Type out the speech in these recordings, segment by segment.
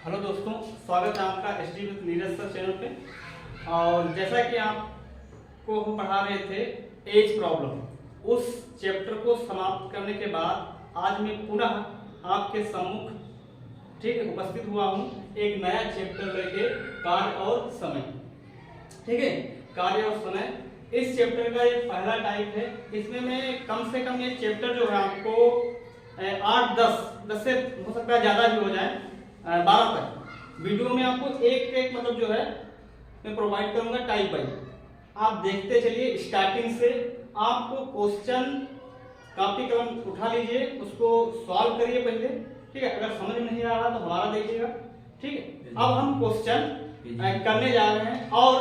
Hello दोस्तों, स्वागत है आपका SD with Neeraj sir channel पे। और जैसा कि आपको हम पढ़ा रहे थे एज प्रॉब्लम, उस चैप्टर को समाप्त करने के बाद आज मैं पुनः आपके सम्मुख उपस्थित हुआ हूँ एक नया चैप्टर लेके, कार्य और समय। ठीक है, कार्य और समय इस चैप्टर का ये पहला टाइप है। इसमें मैं कम से कम ये चैप्टर जो है आपको 8-10 से हो सकता है ज़्यादा भी हो जाए 12 तक वीडियो में आपको एक मतलब जो है मैं प्रोवाइड करूंगा टाइप वाइज। आप देखते चलिए स्टार्टिंग से। आपको क्वेश्चन कॉपी कलम उठा लीजिए, उसको सॉल्व करिए पहले। ठीक है, अगर समझ में नहीं आ रहा तो हमारा देखिएगा। ठीक है, अब हम क्वेश्चन करने जा रहे हैं और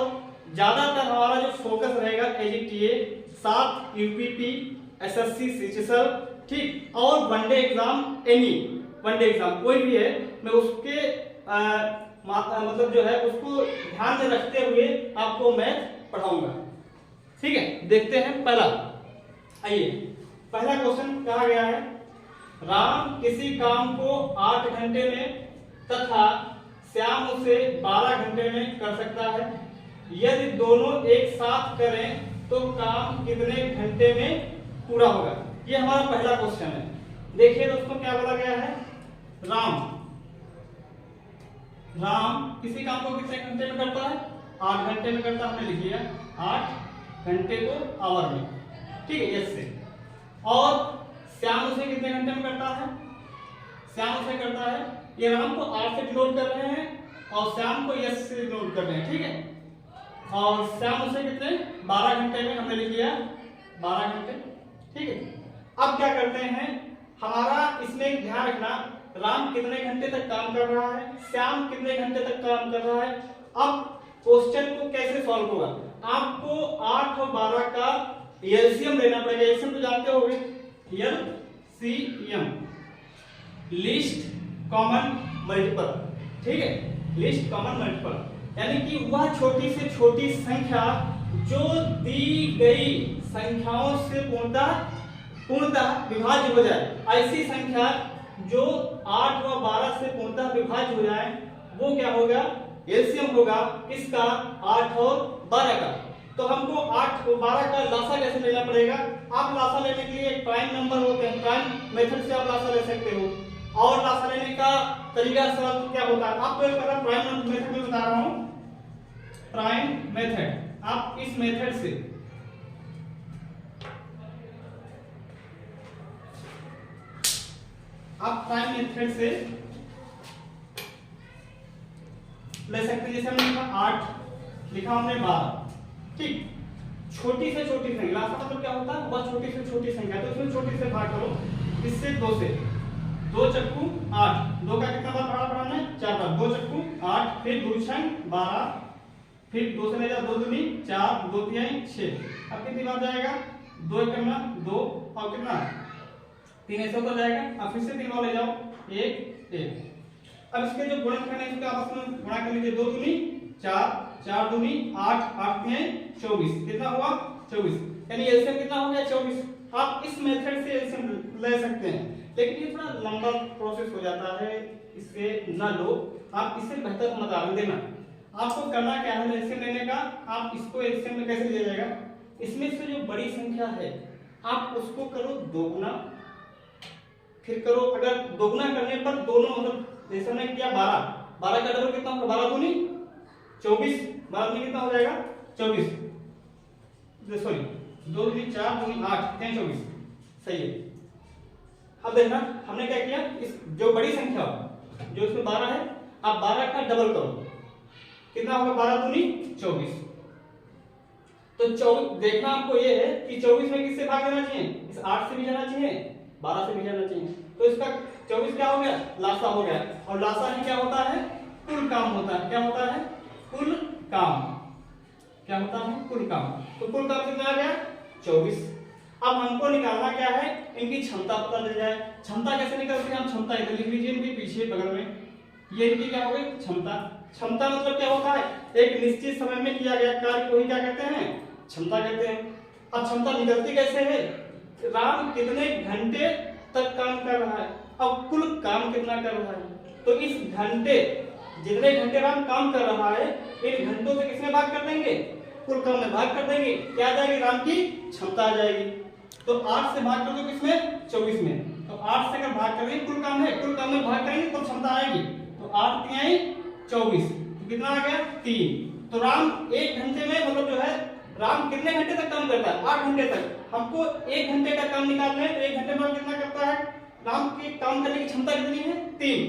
ज्यादातर हमारा जो फोकस रहेगा एजीटीए, 7 यूपीपी, एसएससी, सीएचएसएल, ठीक, और one day exam, any one day exam कोई भी है, मैं उसके मतलब जो है उसको ध्यान में रखते हुए आपको मैथ पढ़ाऊंगा। ठीक है, देखते हैं पहला। आइए, पहला क्वेश्चन कहा गया है, राम किसी काम को 8 घंटे में तथा श्याम उसे 12 घंटे में कर सकता है। यदि दोनों एक साथ करें तो काम कितने घंटे में पूरा होगा। ये हमारा पहला क्वेश्चन है। देखिए दोस्तों, क्या बोला गया है, राम किसी काम को कितने घंटे में करता है, 8 घंटे में करता है। हमने लिख लिया 8 घंटे को आवर में। ठीक है, यस से। और श्याम उसे कितने घंटे में करता है, श्याम उसे करता है, ये राम को 8 से डिनोट कर रहे हैं और श्याम को यस से डिनोट कर रहे हैं। ठीक है, और श्याम उसे कितने 12 घंटे में हमने लिख लिया 12 घंटे। ठीक है, अब क्या करते हैं, हमारा इसमें ध्यान रखना, राम कितने घंटे तक काम कर रहा है, श्याम कितने घंटे तक काम कर रहा है। अब क्वेश्चन को कैसे सॉल्व होगा, आपको 8 और 12 का एलसीएम लेना पड़ेगा। एलसीएम तो जानते होंगे, एलसीएम, लीस्ट कॉमन मल्टीपल। ठीक है, लीस्ट कॉमन मल्टीपल, यानी कि वह छोटी से छोटी संख्या जो दी गई संख्याओं से पूर्णतः विभाज्य हो जाए। ऐसी संख्या जो 8 व 12 से पूर्णतः विभाज्य हो जाए, वो क्या होगा, एलसीएम होगा किसका, 8 और 12 का। तो हमको 8 और 12 का लासा कैसे लेना पड़ेगा। आप लासा लेने के लिए प्राइम नंबर होते हैं, प्राइम मेथड से आप लासा ले सकते हो। और लासा लेने का तरीका सरल क्या होता है, आपको प्राइम मेथड में बता रहा हूं, प्राइम मेथड। आप इस मेथड से आप प्राइम मेथड से ले सकते हैं। जैसे हमने लिखा 8, लिखा हमने 12। ठीक, छोटी से छोटी संख्या, लासा मतलब क्या होता है, वह छोटी से छोटी संख्या, तो इसमें छोटी से भाग करो, इससे 2 से, 2 चक्कू 8, 2 का कितना बार बड़ा बढ़ाना है, 4 बार, 2 चक्कू 8, फिर 2 छंग 12, फिर 2 से ले जाओ, 2 दूनी 4, 2 तिहाई 6। अब कितनी बार जाएगा, 2 करना 2 और कितना 3 ऐसे होता जाएगा। अब फिर से 3 बार ले जाओ, 1। अब इसके जो गुणन करने हैं आपस में गुणा कर लीजिए, 2 दूनी 4, 4 दूनी 8, 8 तिहाई 24, कितना हुआ 24, यानी एलसीएम कितना हो गया 24। आप इस मेथड से एलसीएम ले सकते हैं, लेकिन ये थोड़ा लंबा प्रोसेस हो जाता है, इससे न लो। आप इससे बेहतर उदाहरण देना। आपको करना क्या है एलसीएम लेने का, आप इसको एलसीएम में कैसे लिया जाएगा, इसमें से जो बड़ी संख्या है आप उसको करो 2 गुना, फिर करो, अगर 2 गुना करने पर दोनों मतलब जैसे हमने किया 12 का डबल कितना होगा, 12 दूनी 24, 12 दूनी कितना हो जाएगा 24, सॉरी 2 दूनी 4, दूनी 8, 24, सही है। अब देखना हमने क्या किया, इस जो बड़ी संख्या जो इसमें 12 है, आप 12 का डबल करो, कितना होगा 12 दूनी 24। तो 24 देखना आपको ये है कि 24 में किससे भाग देना चाहिए, इस 8 से भी जाना चाहिए, 12 से भी जाना चाहिए। तो इसका 24 क्या हो गया, लासा हो गया। और लासा ही क्या होता है, कुल काम होता है। क्या होता है, कुल काम। क्या होता है, कुल काम। तो कुल काम कितना आ गया 24। अब हमको निकालना क्या है, इनकी क्षमता पता चल जाए। क्षमता कैसे निकलती है, हम क्षमता इधर लिख लीजिए, इनके पीछे बगल में, ये इनकी क्या हो गई क्षमता। क्षमता मतलब क्या होता है, एक निश्चित समय में किया गया कार्य को ही क्या कहते हैं, क्षमता कहते हैं। अब क्षमता निकलती कैसे है, राम कितने घंटे तक काम कर रहा है, अब कुल काम कितना कर रहा है, तो इस घंटे जितने घंटे राम काम कर रहा है इन घंटों से किसमें भाग कर देंगे, कुल काम में भाग कर देंगे, क्या आ जाएगी, राम की क्षमता आ जाएगी। तो 8 से भाग कर दो किसमें, 24 में, तो 8 से अगर भाग करेंगे कुल काम है, कुल काम में भाग करेंगे तो क्षमता आएगी, तो 8 3 आई 24, तो कितना आ गया 3। तो राम 1 घंटे में मतलब जो है राम कितने घंटे तक काम करता है, 8 घंटे तक। हमको 1 घंटे का काम निकालना है, तो 1 घंटे में कितना करता है, राम की काम करने की क्षमता कितनी है 3,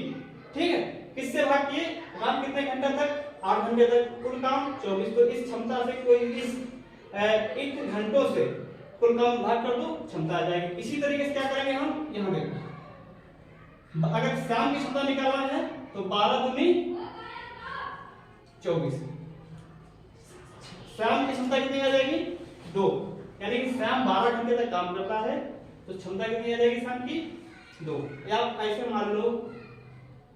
ठीक है। किससे भाग किए, राम कितने घंटे तक, 8 घंटे तक, कुल काम 24, तो इस क्षमता से कोई इस घंटों से कुल काम भाग कर दो, क्षमता आ जाएगी। इसी तरीके से क्या करेंगे हम, यहाँ देखो अगर श्याम की क्षमता निकालना है तो 12 दूनी 24, श्याम की क्षमता कितनी आ जाएगी 2, यानी कि श्याम 12 घंटे तक काम करता है तो क्षमता कितनी आ जाएगी श्याम की 2। या ऐसे मान लो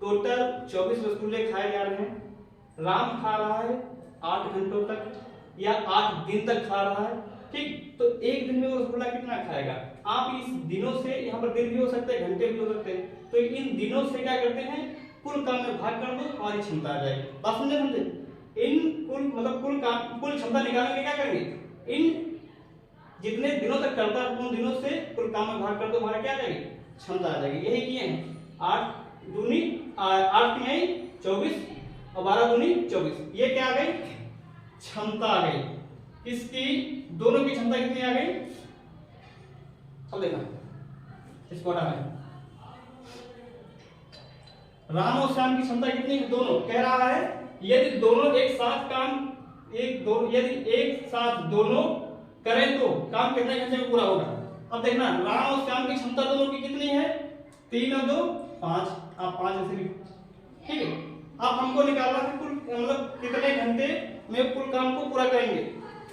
टोटल 24 रसगुल्ले खाए जा रहे हैं, राम खा रहा है 8 घंटों तक या 8 दिन तक खा रहा है, ठीक। तो एक दिन में वो रसगुल्ला कितना खाएगा, आप इस दिनों से, यहाँ पर दिन भी हो सकते हैं घंटे भी हो सकते हैं, तो इन दिनों से क्या करते हैं, कुल काम में भाग कर दो, हमारी क्षमता आ जाएगी। बात समझे, इन कुल मतलब कुल काम, कुल क्षमता निकालने के क्या करेंगे, इन जितने दिनों तक करता है उन दिनों से कुल काम में भाग कर दो, हमारा क्या आ जाएगी, क्षमता आ जाएगी। यही किए हैं, 8 दूनी 8 3 आई 24 और 12 दूनी 24, ये क्या आ गई, क्षमता आ गई। किसकी, दोनों की क्षमता कितनी आ गई, अब देखना इसको हटा है, राम और श्याम की क्षमता कितनी है, दोनों कह रहा है यदि दोनों एक साथ काम यदि एक साथ दोनों करें तो काम कितने घंटे में पूरा होगा। अब देखना राम और श्याम की क्षमता दोनों की कितनी है, 3 और 2 5, आप 5 ऐसे लिखो, ठीक है। अब हमको निकालना है कुल मतलब कितने घंटे में कुल काम को पूरा करेंगे।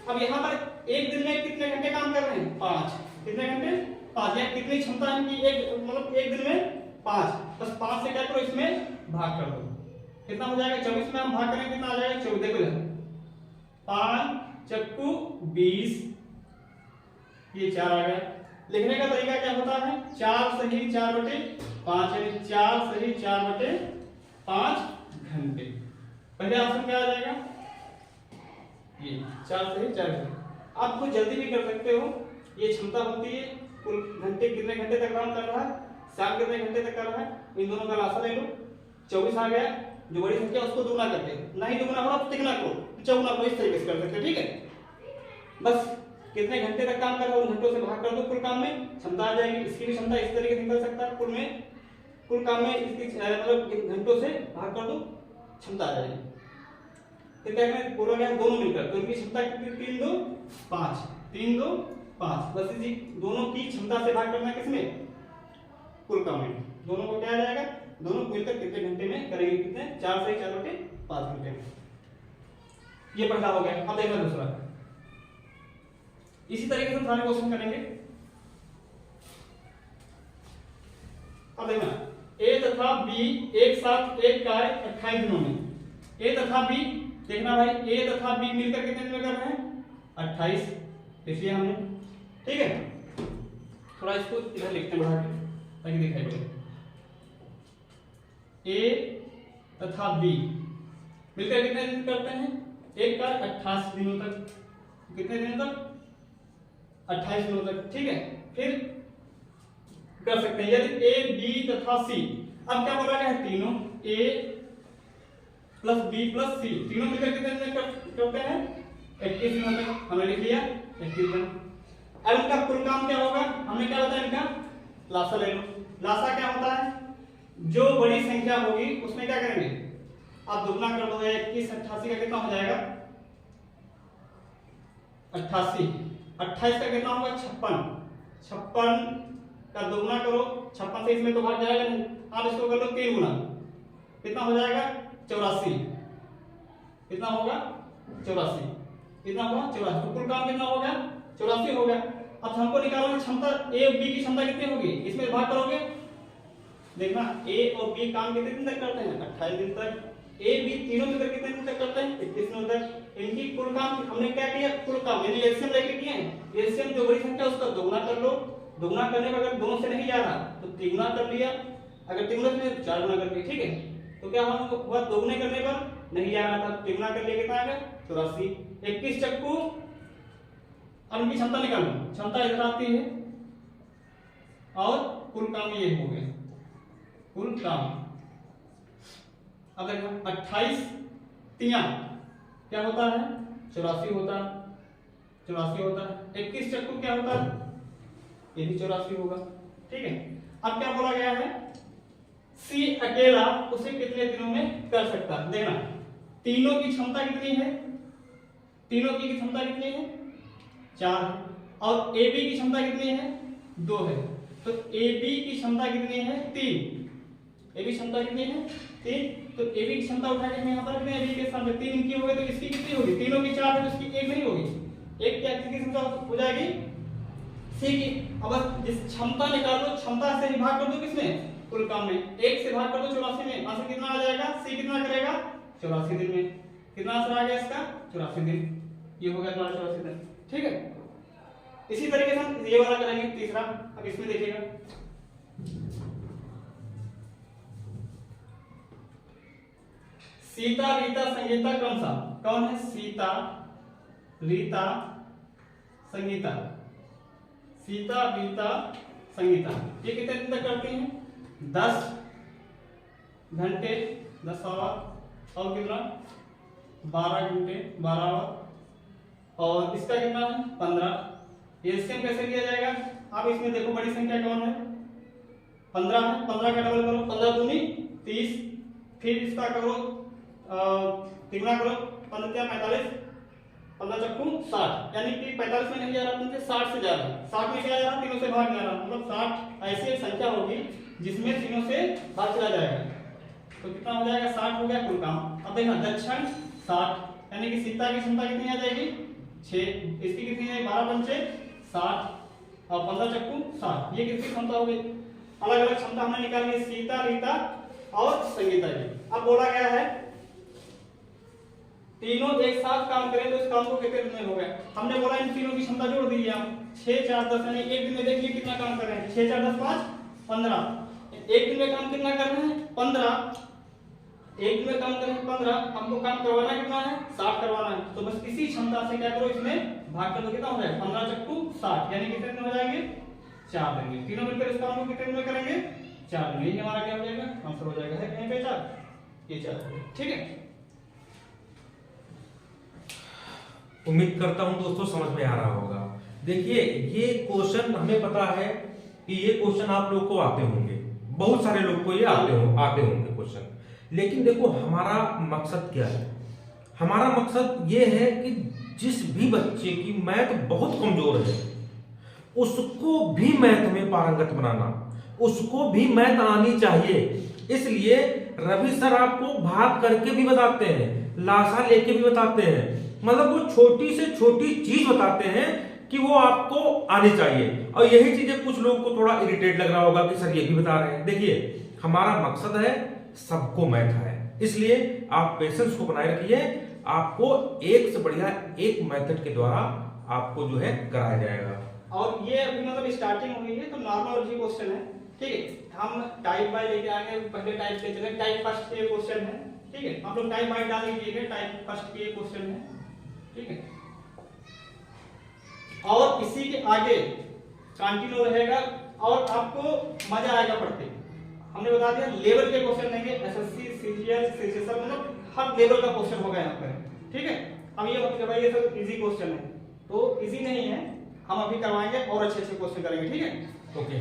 अब यहाँ पर एक दिन में कितने घंटे काम कर रहे हैं, 5, कितने घंटे 5, या कितनी क्षमता है इनकी, एक मतलब एक दिन में 5, बस 5 से क्या करो इसमें भाग कर दो, कितना हो जाएगा, 24 में हम भाग करेंगे कितना आ जाएगा 24, देखो 5 चक्कू 20, ये 4 आ गया। लिखने का तरीका क्या होता है, 4 सही 4/5, यानी 4 सही 4/5 घंटे। पहले ऑप्शन क्या आ जाएगा, ये 4 सही 4 घंटे। आप कुछ जल्दी भी कर सकते हो, ये क्षमता होती है कुल घंटे, कितने घंटे तक काम कर रहा है, श्याम कितने घंटे तक कर रहा है, इन दोनों का लासा ले लो, 24 आ गया, जो बड़ी संख्या उसको दुगना करते हैं, नहीं दुगना हो तो तिगुना करो, चौगुना को इस तरीके से कर सकते हैं, ठीक है। बस कितने घंटे तक काम कर रहा है उन घंटों से भाग कर दो, कुल काम में क्षमता आ जाएगी। इसकी भी क्षमता इस तरीके से निकल सकता है, कुल काम में इसकी मतलब घंटों से भाग कर दो, क्षमता आ जाएगी। तो क्या करें, पूरा क्या दोनों मिलकर, तो इनकी क्षमता कितनी, 3 2 5, 3 2 5, बस इसी दोनों की क्षमता से भाग करना किसमें, कुल काम में, दोनों को क्या आ जाएगा, दोनों मिलकर कितने घंटे में करेंगे, कितने 4 से 4/5 घंटे में। ये पहला हो गया। अब देखना दूसरा, इसी तरीके से सारे क्वेश्चन करेंगे। अब देखना, ए तथा बी एक साथ एक कार्य 28 दिनों में, ए तथा बी देखना भाई, ए तथा बी मिलकर कितने दिन में कर रहे हैं 28, इसलिए हमने, ठीक है। थोड़ा इसको इधर लिखते हैं बढ़ा के ताकि दिखाई दे। ए तथा बी मिलकर कितने दिन करते हैं, एक कार्य 28 दिनों तक, कितने दिनों तक 28 दिनों तक, ठीक है। फिर कर सकते हैं यदि ए बी तथा सी, अब क्या बोला गया है, तीनों ए प्लस बी प्लस सी तीनों मिलकर कितने दिन करते हैं 21 दिनों तक, हमने लिख लिया 21 दिन। अब इनका कुल काम क्या होगा, हमने क्या बताया, इनका लासा ले लो। लासा क्या होता है, जो बड़ी संख्या होगी उसमें क्या करेंगे, आप दुगना कर दो, 21 88 का कितना हो जाएगा 88, 28 का कितना होगा 56, 56 का दुगना करो, 56 से इसमें तो भाग जाएगा नहीं, आप इसको कर लो 3 गुना, कितना हो जाएगा 84, कितना होगा 84, कितना होगा 84, तो कुल काम कितना हो गया 84 हो गया। अब हमको निकालना है क्षमता, ए और बी की क्षमता कितनी होगी, इसमें भाग करोगे, देखना ए और बी काम कितने दिन तक करते हैं 28 दिन तक, ए बी तीनों मिलकर कितने दिन तक करते हैं 21 दिनों तक। इनकी कुल काम हमने क्या किया, कुल काम यानी एलसीएम लेके किए हैं, एलसीएम जो बड़ी संख्या उसका दोगुना कर लो, दोगुना करने पर अगर दोनों से नहीं जा रहा तो तिगुना कर लिया, अगर तिगुना से 4 गुना कर लिया, ठीक है। तो क्या हुआ, दोगुने करने पर नहीं आ रहा था, तिगुना कर लिए कितना आ गया 84। 21 चक्कू, अब इनकी क्षमता निकाल लो, क्षमता इधर आती है और कुल काम ये हो गया, कुल काम। अब देखो 28 तिया क्या होता है 84 होता है, 84 होता है। 21 चक्कू क्या होता है, ये भी 84 होगा, ठीक है। अब क्या बोला गया है, सी अकेला उसे कितने दिनों में कर सकता है, देखना तीनों की क्षमता कितनी है, तीनों की क्षमता कितनी है 4 है, और ए बी की क्षमता कितनी है 2 है, तो ए बी की क्षमता कितनी है 3, ए बी क्षमता कितनी है 3, तो ए बी की क्षमता उठा के यहाँ पर ए बी के सामने 3 इनकी हो गई, तो इसकी कितनी होगी, तीनों की 4 है तो इसकी 1 नहीं होगी, एक क्या किसकी क्षमता हो जाएगी सी की। अब जिस क्षमता निकाल लो, क्षमता से भाग कर दो किसमें, कुल काम में, 1 से भाग कर दो 84 में, आंसर कितना आ जाएगा, सी कितना करेगा 84 दिन में, कितना आंसर आ गया इसका 84 दिन, ये हो गया 84 दिन, ठीक है। इसी तरीके से हम ये वाला करेंगे तीसरा। अब इसमें देखिएगा सीता रीता संगीता कौन सा, कौन है सीता रीता संगीता, सीता रीता संगीता, ये कितने दिन तक करती हैं 10 घंटे 10 आवर और कितना 12 घंटे 12 आवर, और इसका कितना है 15। ये एलसीएम कैसे लिया जाएगा, आप इसमें देखो बड़ी संख्या कौन है 15 है, 15 का डबल करो 15 दूनी 30, फिर इसका करो तिगुना करो 15 क्या 45, 15 चक्कू 60, यानी कि 45 में नहीं जा रहा तुमसे 60 से जा रहा है, 60 में क्या जा रहा तीनों से भाग जा रहा, मतलब 60 ऐसी एक संख्या होगी जिसमें तीनों से भाग चला जाएगा, तो कितना हो जाएगा 60 हो गया कुल काम। अब देखना दक्षिण 60, यानी कि सीता की क्षमता कितनी आ जाएगी 6, इसकी कितनी है 12 पंचे 60 और 15 चक्कू 60, ये किसकी क्षमता हो गई, अलग अलग क्षमता हमने निकाली है सीता रीता और संगीता की। अब बोला गया है तीनों एक साथ काम करें तो इस काम को कितने दिन में हो गया, हमने बोला इन तीनों की क्षमता जोड़ दीजिए आप, 6 4 10, यानी एक दिन में देखिए कितना काम कर रहे हैं, 6 4 10 5 15, एक दिन में काम कितना कर रहे हैं 15, एक दिन में काम कर रहे हैं 15, हमको काम करवाना कितना है 60 करवाना है, तो बस इसी क्षमता से क्या करो इसमें भाग कर दो, कितना हो जाएगा 15 चक्कू 60, यानी कितने दिन हो जाएंगे 4 दिन, तीनों मिलकर इस काम को कितने दिन में करेंगे 4 दिन, ये हमारा क्या हो जाएगा आंसर हो जाएगा, है कहीं पे 4, ये 4, ठीक है। उम्मीद करता हूं दोस्तों समझ में आ रहा होगा। देखिए ये क्वेश्चन हमें पता है कि ये क्वेश्चन आप लोग को आते होंगे, बहुत सारे लोग को ये आते होंगे क्वेश्चन, लेकिन देखो हमारा मकसद क्या है, हमारा मकसद ये है कि जिस भी बच्चे की मैथ बहुत कमजोर है उसको भी मैथ में पारंगत बनाना, उसको भी मैथ आनी चाहिए, इसलिए रवि सर आपको भाग करके भी बताते हैं, लासा लेके भी बताते हैं, मतलब वो छोटी से छोटी चीज बताते हैं कि वो आपको आनी चाहिए। और यही चीजें कुछ लोगों को थोड़ा इरिटेट लग रहा होगा कि सर ये भी बता रहे हैं, देखिए हमारा मकसद है सबको मैथ है, इसलिए आप पेशेंस को बनाए रखिए, आपको एक से बढ़िया एक मेथड के द्वारा आपको जो है कराया जाएगा। और ये अभी मतलब स्टार्टिंग हुई है तो नॉर्मल जी क्वेश्चन है, ठीक है, हम टाइप बाय लेके आएंगे, पहले टाइप के चले, टाइप फर्स्ट के क्वेश्चन है, ठीक है, हम लोग टाइप बाय डाल दीजिएगा, टाइप फर्स्ट के क्वेश्चन है, ठीक है, और इसी के आगे कंटिन्यू रहेगा और आपको मजा आएगा पढ़ते। हमने बता दिया लेवल के क्वेश्चन लेंगे, एसएससी सीजीएल सीजीएल मतलब हर लेवल का क्वेश्चन होगा यहाँ पर, ठीक है। अब ये मतलब भाई ये सब इजी क्वेश्चन है, तो इजी नहीं है, हम अभी करवाएंगे और अच्छे अच्छे क्वेश्चन करेंगे, ठीक है, ओके।